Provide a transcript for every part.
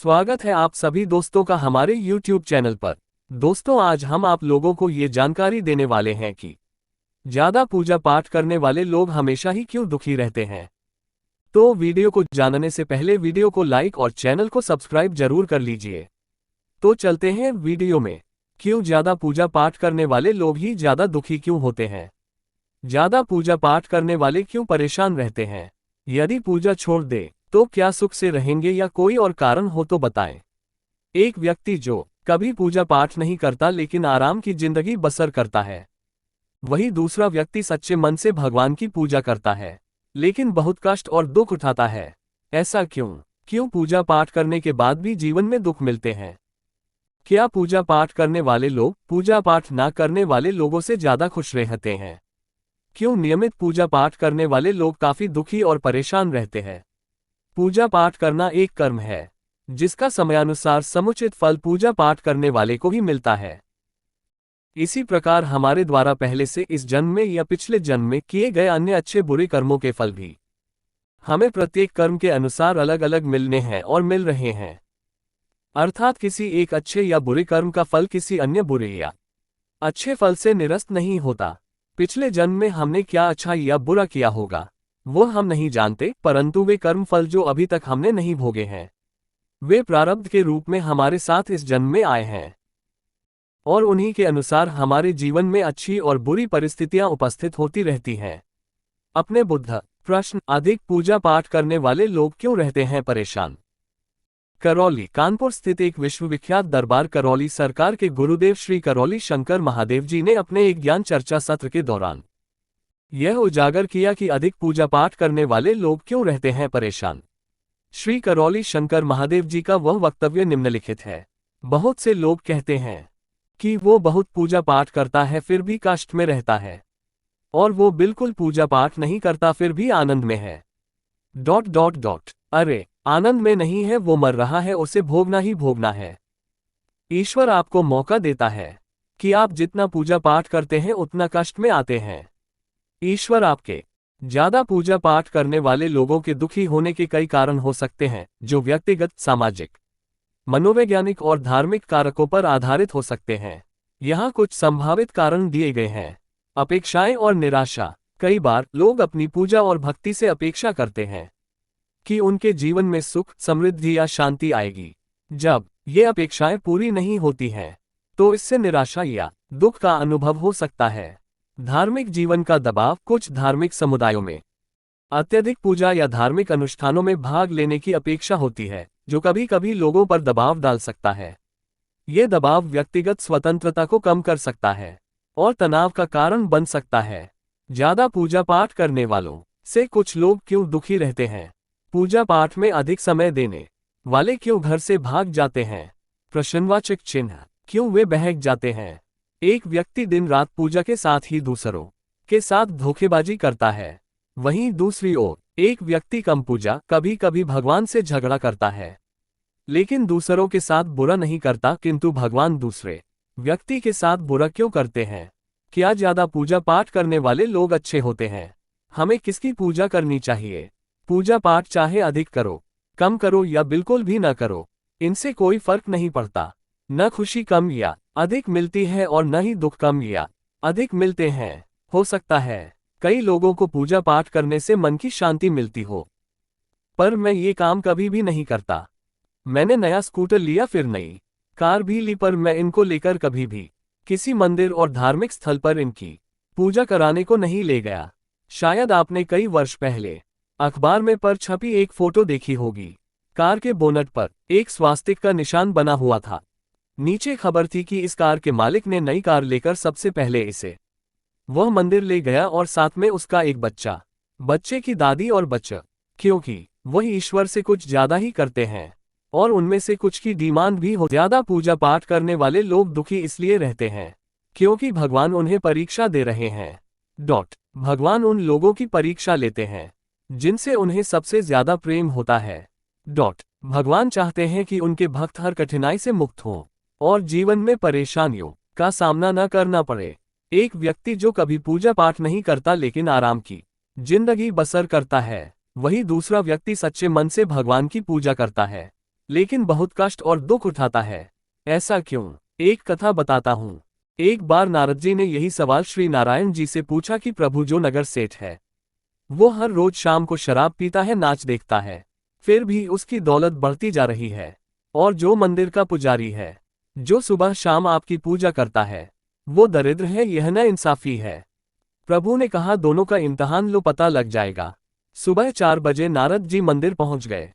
स्वागत है आप सभी दोस्तों का हमारे YouTube चैनल पर। दोस्तों, आज हम आप लोगों को ये जानकारी देने वाले हैं कि ज्यादा पूजा पाठ करने वाले लोग हमेशा ही क्यों दुखी रहते हैं। तो वीडियो को जानने से पहले वीडियो को लाइक और चैनल को सब्सक्राइब जरूर कर लीजिए। तो चलते हैं वीडियो में। क्यों ज्यादा पूजा पाठ करने वाले लोग ही ज्यादा दुखी क्यों होते हैं? ज्यादा पूजा पाठ करने वाले क्यों परेशान रहते हैं? यदि पूजा छोड़ दे तो क्या सुख से रहेंगे या कोई और कारण हो तो बताएं। एक व्यक्ति जो कभी पूजा पाठ नहीं करता लेकिन आराम की जिंदगी बसर करता है, वही दूसरा व्यक्ति सच्चे मन से भगवान की पूजा करता है लेकिन बहुत कष्ट और दुख उठाता है। ऐसा क्यों? क्यों पूजा पाठ करने के बाद भी जीवन में दुख मिलते हैं? क्या पूजा पाठ करने वाले लोग पूजा पाठ ना करने वाले लोगों से ज्यादा खुश रहते हैं? क्यों नियमित पूजा पाठ करने वाले लोग काफी दुखी और परेशान रहते हैं? पूजा पाठ करना एक कर्म है जिसका समयानुसार समुचित फल पूजा पाठ करने वाले को भी मिलता है। इसी प्रकार हमारे द्वारा पहले से इस जन्म में या पिछले जन्म में किए गए अन्य अच्छे बुरे कर्मों के फल भी हमें प्रत्येक कर्म के अनुसार अलग अलग मिलने हैं और मिल रहे हैं। अर्थात किसी एक अच्छे या बुरे कर्म का फल किसी अन्य बुरे या अच्छे फल से निरस्त नहीं होता। पिछले जन्म में हमने क्या अच्छा या बुरा किया होगा वो हम नहीं जानते, परंतु वे कर्म फल जो अभी तक हमने नहीं भोगे हैं वे प्रारब्ध के रूप में हमारे साथ इस जन्म में आए हैं और उन्हीं के अनुसार हमारे जीवन में अच्छी और बुरी परिस्थितियां उपस्थित होती रहती हैं। अपने बुद्ध प्रश्न: अधिक पूजा पाठ करने वाले लोग क्यों रहते हैं परेशान? करौली कानपुर स्थित एक विश्वविख्यात दरबार करौली सरकार के गुरुदेव श्री करौली शंकर महादेव जी ने अपने एक ज्ञान चर्चा सत्र के दौरान यह उजागर किया कि अधिक पूजा पाठ करने वाले लोग क्यों रहते हैं परेशान। श्री करौली शंकर महादेव जी का वह वक्तव्य निम्नलिखित है। बहुत से लोग कहते हैं कि वो बहुत पूजा पाठ करता है फिर भी कष्ट में रहता है, और वो बिल्कुल पूजा पाठ नहीं करता फिर भी आनंद में है। ... अरे, आनंद में नहीं है, वो मर रहा है, उसे भोगना ही भोगना है। ईश्वर आपको मौका देता है कि आप जितना पूजा पाठ करते हैं उतना कष्ट में आते हैं। ईश्वर आपके ज्यादा पूजा पाठ करने वाले लोगों के दुखी होने के कई कारण हो सकते हैं जो व्यक्तिगत, सामाजिक, मनोवैज्ञानिक और धार्मिक कारकों पर आधारित हो सकते हैं। यहाँ कुछ संभावित कारण दिए गए हैं। अपेक्षाएं और निराशा। कई बार लोग अपनी पूजा और भक्ति से अपेक्षा करते हैं कि उनके जीवन में सुख, समृद्धि या शांति आएगी। जब ये अपेक्षाएं पूरी नहीं होती हैं तो इससे निराशा या दुख का अनुभव हो सकता है। धार्मिक जीवन का दबाव। कुछ धार्मिक समुदायों में अत्यधिक पूजा या धार्मिक अनुष्ठानों में भाग लेने की अपेक्षा होती है जो कभी कभी लोगों पर दबाव डाल सकता है। ये दबाव व्यक्तिगत स्वतंत्रता को कम कर सकता है और तनाव का कारण बन सकता है। ज्यादा पूजा पाठ करने वालों से कुछ लोग क्यों दुखी रहते हैं? पूजा पाठ में अधिक समय देने वाले क्यों घर से भाग जाते हैं? प्रश्नवाचक चिन्ह। क्यों वे बहक जाते हैं? एक व्यक्ति दिन रात पूजा के साथ ही दूसरों के साथ धोखेबाजी करता है। वहीं दूसरी ओर एक व्यक्ति कम पूजा, कभी कभी भगवान से झगड़ा करता है लेकिन दूसरों के साथ बुरा नहीं करता, किंतु भगवान दूसरे व्यक्ति के साथ बुरा क्यों करते हैं? क्या ज्यादा पूजा पाठ करने वाले लोग अच्छे होते हैं? हमें किसकी पूजा करनी चाहिए? पूजा पाठ चाहे अधिक करो, कम करो या बिल्कुल भी न करो, इनसे कोई फर्क नहीं पड़ता। न खुशी कम या अधिक मिलती है और न ही दुख कम या अधिक मिलते हैं। हो सकता है कई लोगों को पूजा पाठ करने से मन की शांति मिलती हो, पर मैं ये काम कभी भी नहीं करता। मैंने नया स्कूटर लिया, फिर नई कार भी ली, पर मैं इनको लेकर कभी भी किसी मंदिर और धार्मिक स्थल पर इनकी पूजा कराने को नहीं ले गया। शायद आपने कई वर्ष पहले अखबार में पर छपी एक फोटो देखी होगी। कार के बोनट पर एक स्वास्तिक का निशान बना हुआ था। नीचे खबर थी कि इस कार के मालिक ने नई कार लेकर सबसे पहले इसे वह मंदिर ले गया और साथ में उसका एक बच्चा, बच्चे की दादी और बच्चा, क्योंकि वह ईश्वर से कुछ ज्यादा ही करते हैं और उनमें से कुछ की डिमांड भी हो। ज्यादा पूजा पाठ करने वाले लोग दुखी इसलिए रहते हैं क्योंकि भगवान उन्हें परीक्षा दे रहे हैं। भगवान उन लोगों की परीक्षा लेते हैं जिनसे उन्हें सबसे ज्यादा प्रेम होता है। भगवान चाहते हैं कि उनके भक्त हर कठिनाई से मुक्त हों और जीवन में परेशानियों का सामना न करना पड़े। एक व्यक्ति जो कभी पूजा पाठ नहीं करता लेकिन आराम की जिंदगी बसर करता है, वही दूसरा व्यक्ति सच्चे मन से भगवान की पूजा करता है। लेकिन बहुत कष्ट और दुख उठाता है। ऐसा क्यों? एक कथा बताता हूँ। एक बार नारद जी ने यही सवाल श्री नारायण जी से पूछा कि प्रभु, जो नगर सेठ है वो हर रोज शाम को शराब पीता है, नाच देखता है, फिर भी उसकी दौलत बढ़ती जा रही है। और जो मंदिर का पुजारी है, जो सुबह शाम आपकी पूजा करता है, वो दरिद्र है, यह न इंसाफी है। प्रभु ने कहा, दोनों का इम्तहान लो, पता लग जाएगा। सुबह 4 बजे नारद जी मंदिर पहुंच गए।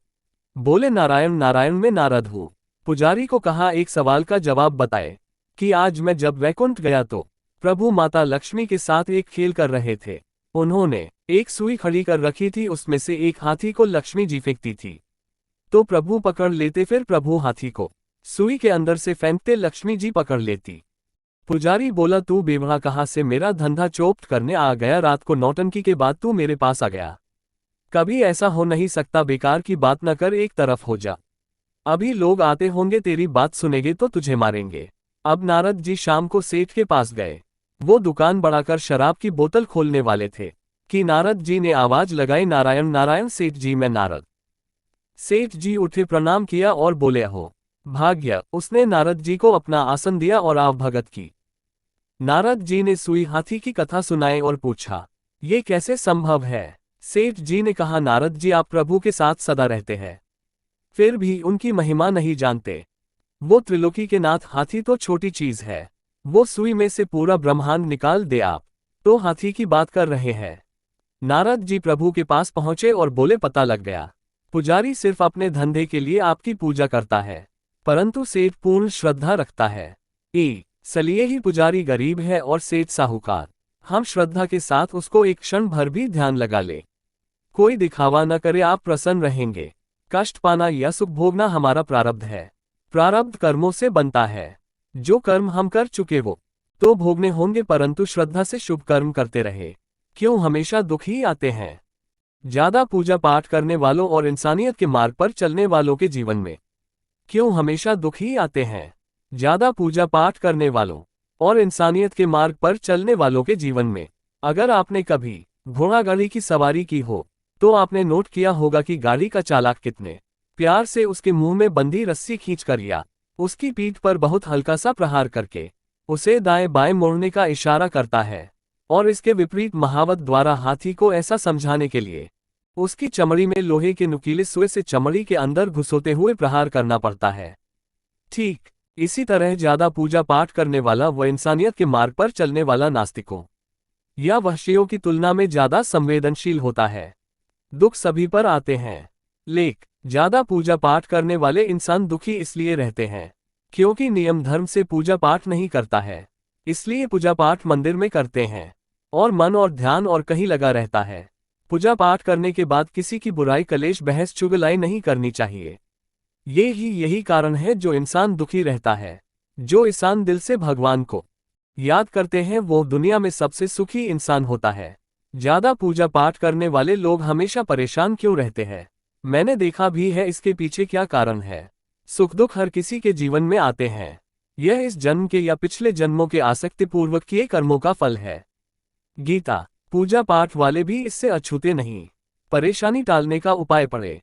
बोले, नारायण नारायण, मैं नारद हूँ। पुजारी को कहा, एक सवाल का जवाब बताए कि आज मैं जब वैकुंठ गया तो प्रभु माता लक्ष्मी के साथ एक खेल कर रहे थे। उन्होंने एक सुई खड़ी कर रखी थी, उसमें से एक हाथी को लक्ष्मी जी फेंकती थी तो प्रभु पकड़ लेते, फिर प्रभु हाथी को सुई के अंदर से फेंकते, लक्ष्मी जी पकड़ लेती। पुजारी बोला, तू बेवड़ा कहाँ से मेरा धंधा चौपट करने आ गया? रात को नौटंकी के बाद तू मेरे पास आ गया। कभी ऐसा हो नहीं सकता, बेकार की बात न कर, एक तरफ हो जा। अभी लोग आते होंगे, तेरी बात सुनेंगे तो तुझे मारेंगे। अब नारद जी शाम को सेठ के पास गए। वो दुकान बढ़ाकर शराब की बोतल खोलने वाले थे कि नारद जी ने आवाज लगाई, नारायण नारायण सेठ जी, मैं नारद। सेठ जी उठे, प्रणाम किया और बोले, हो भाग्य। उसने नारद जी को अपना आसन दिया और आवभगत की। नारद जी ने सुई हाथी की कथा सुनाई और पूछा, ये कैसे संभव है? सेठ जी ने कहा, नारद जी, आप प्रभु के साथ सदा रहते हैं, फिर भी उनकी महिमा नहीं जानते। वो त्रिलोकी के नाथ, हाथी तो छोटी चीज है, वो सुई में से पूरा ब्रह्मांड निकाल दे, आप तो हाथी की बात कर रहे हैं। नारद जी प्रभु के पास पहुंचे और बोले, पता लग गया। पुजारी सिर्फ अपने धंधे के लिए आपकी पूजा करता है, परंतु सेठ पूर्ण श्रद्धा रखता है। इसलिए ही पुजारी गरीब है और सेठ साहूकार। हम श्रद्धा के साथ उसको एक क्षण भर भी ध्यान लगा ले, कोई दिखावा न करे, आप प्रसन्न रहेंगे। कष्ट पाना या सुख भोगना हमारा प्रारब्ध है। प्रारब्ध कर्मों से बनता है। जो कर्म हम कर चुके वो तो भोगने होंगे, परंतु श्रद्धा से शुभ कर्म करते रहे, क्यों हमेशा दुख ही आते हैं? ज्यादा पूजा पाठ करने वालों और इंसानियत के मार्ग पर चलने वालों के जीवन में क्यों हमेशा दुख ही आते हैं? ज्यादा पूजा पाठ करने वालों और इंसानियत के मार्ग पर चलने वालों के जीवन में, अगर आपने कभी घोड़ा गाड़ी की सवारी की हो तो आपने नोट किया होगा कि गाड़ी का चालक कितने प्यार से उसके मुंह में बंधी रस्सी खींचकर या उसकी पीठ पर बहुत हल्का सा प्रहार करके उसे दाएं बाएं मोड़ने का इशारा करता है। और इसके विपरीत महावत द्वारा हाथी को ऐसा समझाने के लिए उसकी चमड़ी में लोहे के नुकीले सुए से चमड़ी के अंदर घुसोते हुए प्रहार करना पड़ता है। ठीक इसी तरह ज्यादा पूजा पाठ करने वाला व इंसानियत के मार्ग पर चलने वाला नास्तिकों या वहशियों की तुलना में ज्यादा संवेदनशील होता है। दुख सभी पर आते हैं, लेकिन ज्यादा पूजा पाठ करने वाले इंसान दुखी इसलिए रहते हैं क्योंकि नियम धर्म से पूजा पाठ नहीं करता है। इसलिए पूजा पाठ मंदिर में करते हैं और मन और ध्यान और कहीं लगा रहता है। पूजा पाठ करने के बाद किसी की बुराई, कलेश, बहस, चुगलाई नहीं करनी चाहिए। यही कारण है जो इंसान दुखी रहता है। जो इंसान दिल से भगवान को याद करते हैं वो दुनिया में सबसे सुखी इंसान होता है। ज्यादा पूजा पाठ करने वाले लोग हमेशा परेशान क्यों रहते हैं? मैंने देखा भी है, इसके पीछे क्या कारण है। सुख दुख हर किसी के जीवन में आते हैं। यह इस जन्म के या पिछले जन्मों के आसक्तिपूर्वक किए कर्मों का फल है। गीता। पूजा पाठ वाले भी इससे अछूते नहीं। परेशानी टालने का उपाय पड़े।